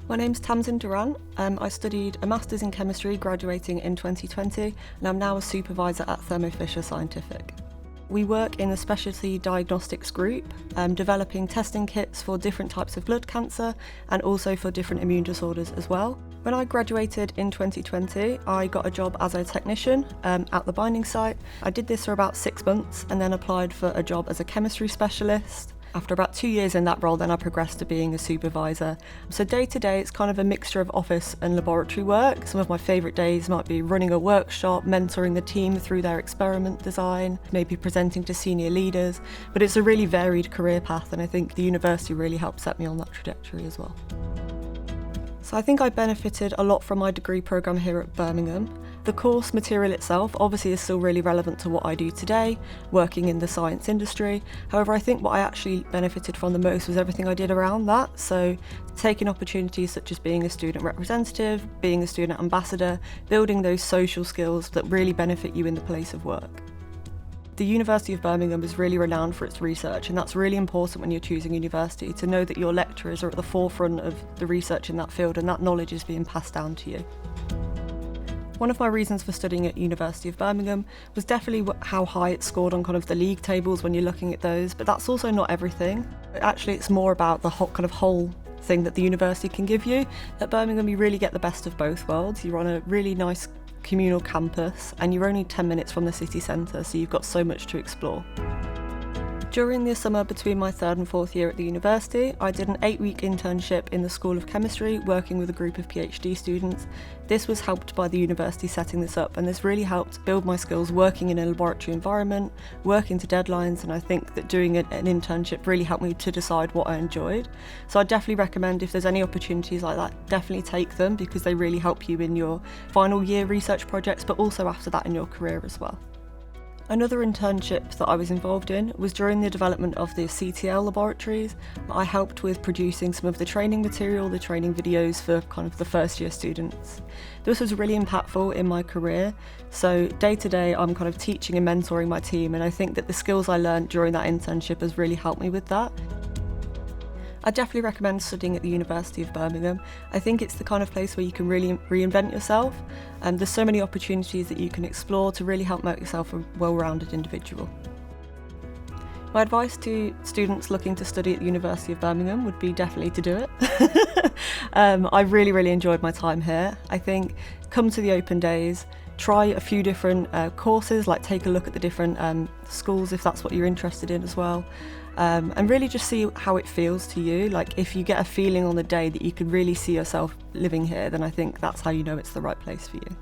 My name's Tamsin. I studied a Masters in Chemistry, graduating in 2020, and I'm now a Supervisor at Thermo Fisher Scientific. We work in a specialty diagnostics group, developing testing kits for different types of blood cancer and also for different immune disorders as well. When I graduated in 2020, I got a job as a technician at the binding site. I did this for about 6 months and then applied for a job as a chemistry specialist. After about 2 years in that role, then I progressed to being a supervisor. So day to day, it's kind of a mixture of office and laboratory work. Some of my favourite days might be running a workshop, mentoring the team through their experiment design, maybe presenting to senior leaders. But it's a really varied career path, and I think the university really helped set me on that trajectory as well. So I think I benefited a lot from my degree programme here at Birmingham. The course material itself obviously is still really relevant to what I do today, working in the science industry. However, I think what I actually benefited from the most was everything I did around that. So taking opportunities such as being a student representative, being a student ambassador, building those social skills that really benefit you in the place of work. The University of Birmingham is really renowned for its research, and that's really important when you're choosing university, to know that your lecturers are at the forefront of the research in that field and that knowledge is being passed down to you. One of my reasons for studying at University of Birmingham was definitely how high it scored on kind of the league tables when you're looking at those, but that's also not everything. Actually, it's more about the whole thing that the university can give you. At Birmingham, you really get the best of both worlds. You're on a really nice communal campus and you're only 10 minutes from the city centre, so you've got so much to explore. During the summer between my 3rd and 4th year at the university, I did an 8-week internship in the School of Chemistry, working with a group of PhD students. This was helped by the university setting this up, and this really helped build my skills working in a laboratory environment, working to deadlines, and I think that doing an internship really helped me to decide what I enjoyed. So I definitely recommend, if there's any opportunities like that, definitely take them, because they really help you in your final year research projects, but also after that in your career as well. Another internship that I was involved in was during the development of the CTL laboratories. I helped with producing some of the training material, the training videos for kind of the first year students. This was really impactful in my career. So day to day, I'm kind of teaching and mentoring my team, and I think that the skills I learned during that internship has really helped me with that. I definitely recommend studying at the University of Birmingham. I think it's the kind of place where you can really reinvent yourself, and there's so many opportunities that you can explore to really help make yourself a well-rounded individual. My advice to students looking to study at the University of Birmingham would be definitely to do it. I really enjoyed my time here. I think come to the open days, try a few different courses, like take a look at the different schools if that's what you're interested in as well. And really just see how it feels to you. Like if you get a feeling on the day that you can really see yourself living here, then I think that's how you know it's the right place for you.